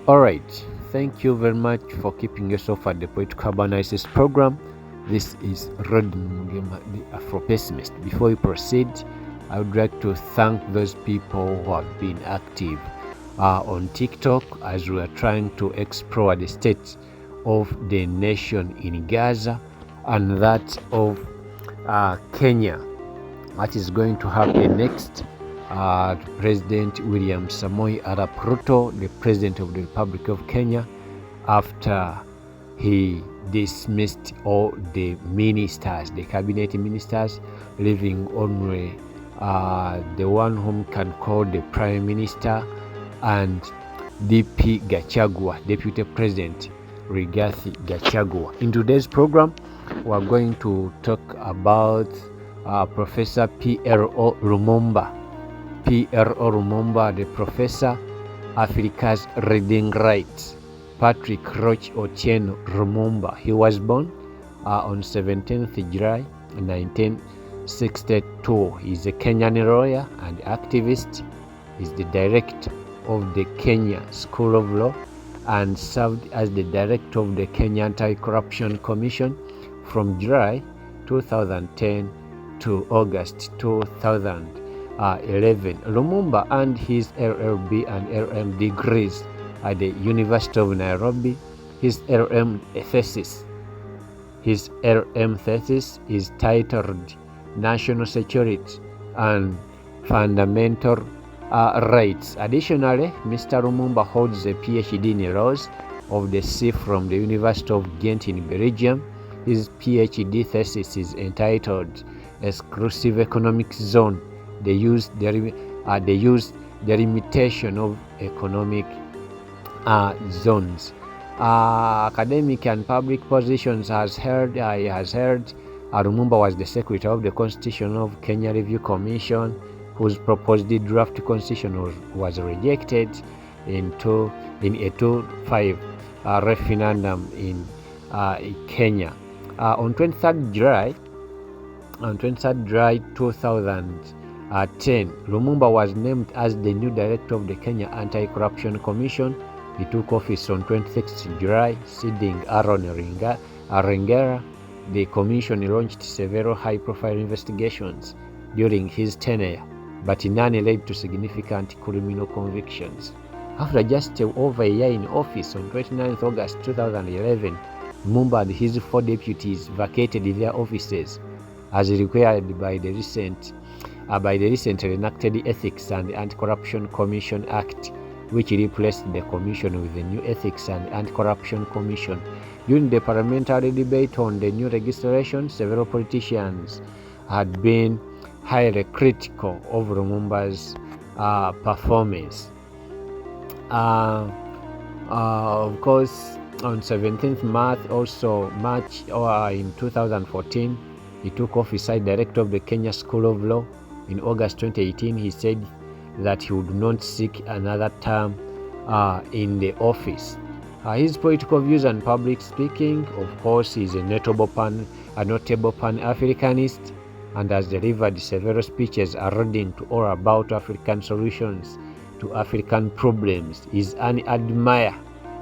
Alright, thank you very much for keeping yourself at the Poetical Analysis program. This is Rod Mugema, the Afro Pessimist. Before we proceed, I would like to thank those people who have been active on TikTok as we are trying to explore the state of the nation in Gaza and that of Kenya. What is going to happen next? President William Samoei Arap Ruto, the President of the Republic of Kenya, after he dismissed all the ministers, the cabinet ministers, leaving only the one whom can call the Prime Minister and DP Gachagua, Deputy President Rigathi Gachagua. In today's program, we are going to talk about Professor PLO Lumumba. PLO Lumumba, the professor, Africa's reading rights. Patrick Roch Otieno Lumumba. He was born on 17th July 1962. He's a Kenyan lawyer and activist. He's the director of the Kenya School of Law and served as the director of the Kenya Anti-Corruption Commission from July 2010 to August 2011. Lumumba earned his LLB and LM degrees at the University of Nairobi. His LM thesis is titled National Security and Fundamental Rights. Additionally, Mr. Lumumba holds a PhD in laws of the sea from the University of Ghent in Belgium. His PhD thesis is entitled Exclusive Economic Zone, the delimitation of economic zones. Academic and public positions he has held. Lumumba was the secretary of the Constitution of Kenya Review Commission, whose proposed draft constitution was rejected in a 2-5 referendum in Kenya. On 23rd July 2010, Lumumba was named as the new director of the Kenya Anti-Corruption Commission. He took office on 26th July, succeeding Aaron Arengera. The commission launched several high-profile investigations during his tenure, but none led to significant criminal convictions. After just over a year in office, on 29th August 2011, Lumumba and his 4 deputies vacated their offices as required by the recently enacted Ethics and Anti-Corruption Commission Act, which replaced the commission with the new Ethics and Anti-Corruption Commission. During the parliamentary debate on the new legislation, several politicians had been highly critical of Lumumba's performance. Of course, on 17th March in 2014, he took office as director of the Kenya School of Law. In August 2018, he said that he would not seek another term in the office. His political views and public speaking, of course, he is a notable Pan-Africanist and has delivered several speeches alluding to all about African solutions to African problems. He is an admirer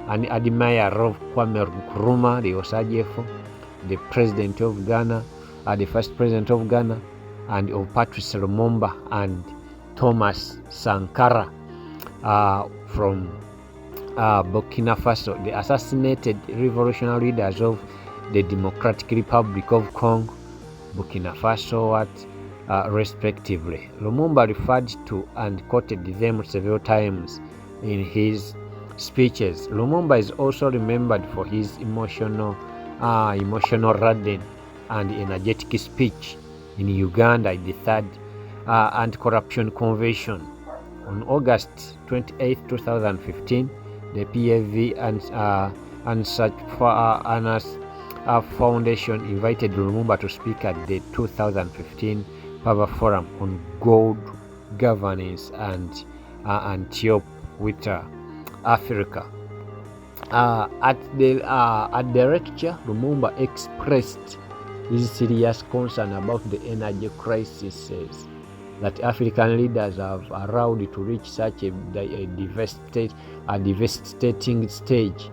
of Kwame Nkrumah, the Osajefo, the president of Ghana, the first president of Ghana, and of Patrice Lumumba and Thomas Sankara from Burkina Faso, the assassinated revolutionary leaders of the Democratic Republic of Congo, Burkina Faso, respectively. Lumumba referred to and quoted them several times in his speeches. Lumumba is also remembered for his emotional laden and energetic speech in Uganda at the third Anti-Corruption Convention. On August 28, 2015, the PAV and Search Foundation invited Lumumba to speak at the 2015 Power Forum on Good Governance and Antioch with Africa. At the lecture, Lumumba expressed his serious concern about the energy crisis that African leaders have allowed to reach such a devastating stage.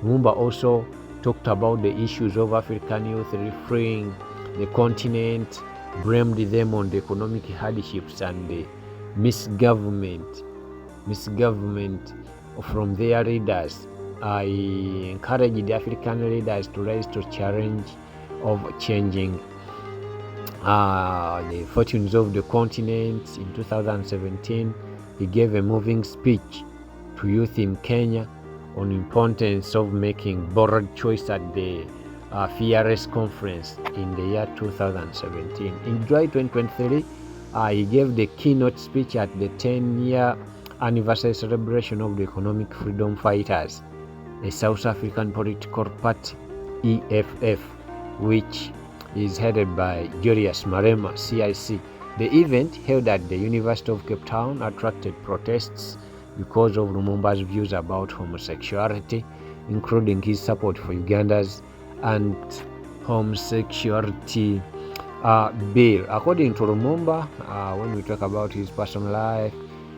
Lumumba also talked about the issues of African youth freeing the continent, blamed them on the economic hardships and the misgovernment from their leaders. I encourage the African leaders to rise to challenge of changing the fortunes of the continent. In 2017, he gave a moving speech to youth in Kenya on the importance of making bold choice at the Fearless Conference in the year 2017. In July 2023, he gave the keynote speech at the 10-year anniversary celebration of the Economic Freedom Fighters, a South African political party, EFF, which is headed by Julius Malema, CIC. The event, held at the University of Cape Town, attracted protests because of Lumumba's views about homosexuality, including his support for Uganda's anti-homosexuality bill. According to Lumumba, when we talk about his personal life,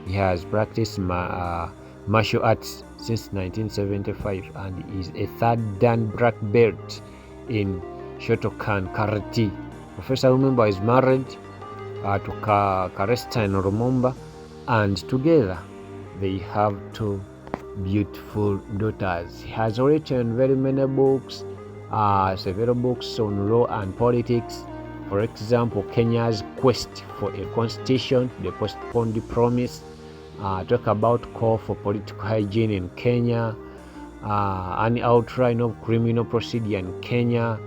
he has practiced martial arts since 1975 and is a third dan black belt in Shotokan Karate. Professor Lumumba is married to Karestine Lumumba, and together they have two beautiful daughters. He has written very many books, several books on law and politics. For example, Kenya's quest for a constitution, the postponed promise, talk about call for political hygiene in Kenya, an outline of criminal procedure in Kenya,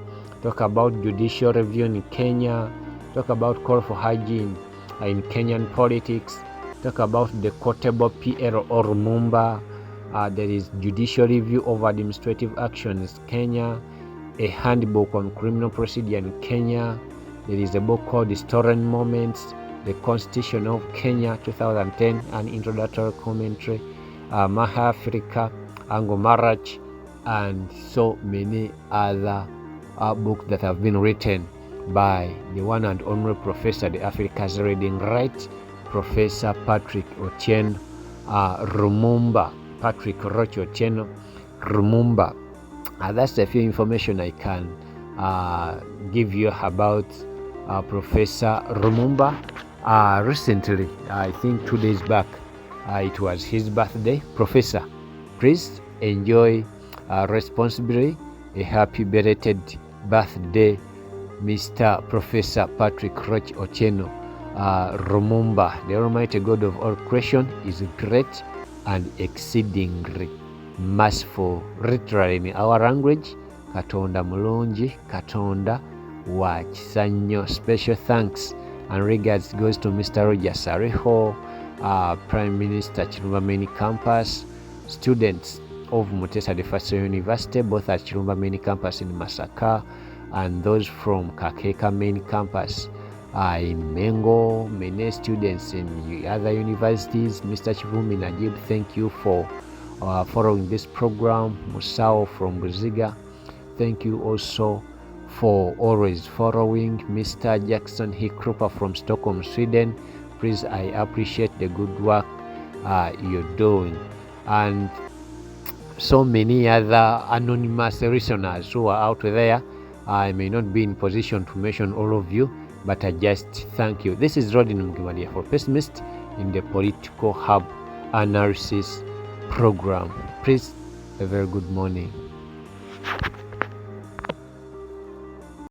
talk about judicial review in Kenya, talk about call for hygiene in Kenyan politics, talk about the quotable PLO Lumumba, there is judicial review of administrative actions in Kenya, a handbook on criminal procedure in Kenya, there is a book called Historian Moments, the Constitution of Kenya 2010, an introductory commentary, Maha Africa, Ango Marach, and so many other books that have been written by the one and only professor, the Africa's reading right, Professor Patrick Otieno Lumumba. Patrick Roch Otieno Lumumba. That's a few information I can give you about Professor Lumumba. Recently, I think 2 days back, it was his birthday. Professor, please enjoy responsibly. A happy belated birthday, Mr. Professor Patrick Roch Otieno Lumumba. The Almighty God of all creation is great and exceedingly merciful. Literally in our language, Katonda Mulungi, Katonda wa Kisanyo. Special thanks and regards goes to Mr. Roger Sareho, Prime Minister Chirumba Main Campus, students of Mutesa de Faso University, both at Chirumba Main Campus in Masaka, and those from Kakeka Main Campus in Mengo, many students in other universities. Mr. Chivumi Najib, thank you for following this program. Musao from Buziga, thank you also for always following. Mr. Jackson Hikrupa from Stockholm, Sweden, please, I appreciate the good work you're doing. And so many other anonymous listeners who are out there. I may not be in position to mention all of you, but I just thank you. This is Rodin Mugimadi for Pessimist in the Political Hub Analysis Program. Please, a very good morning.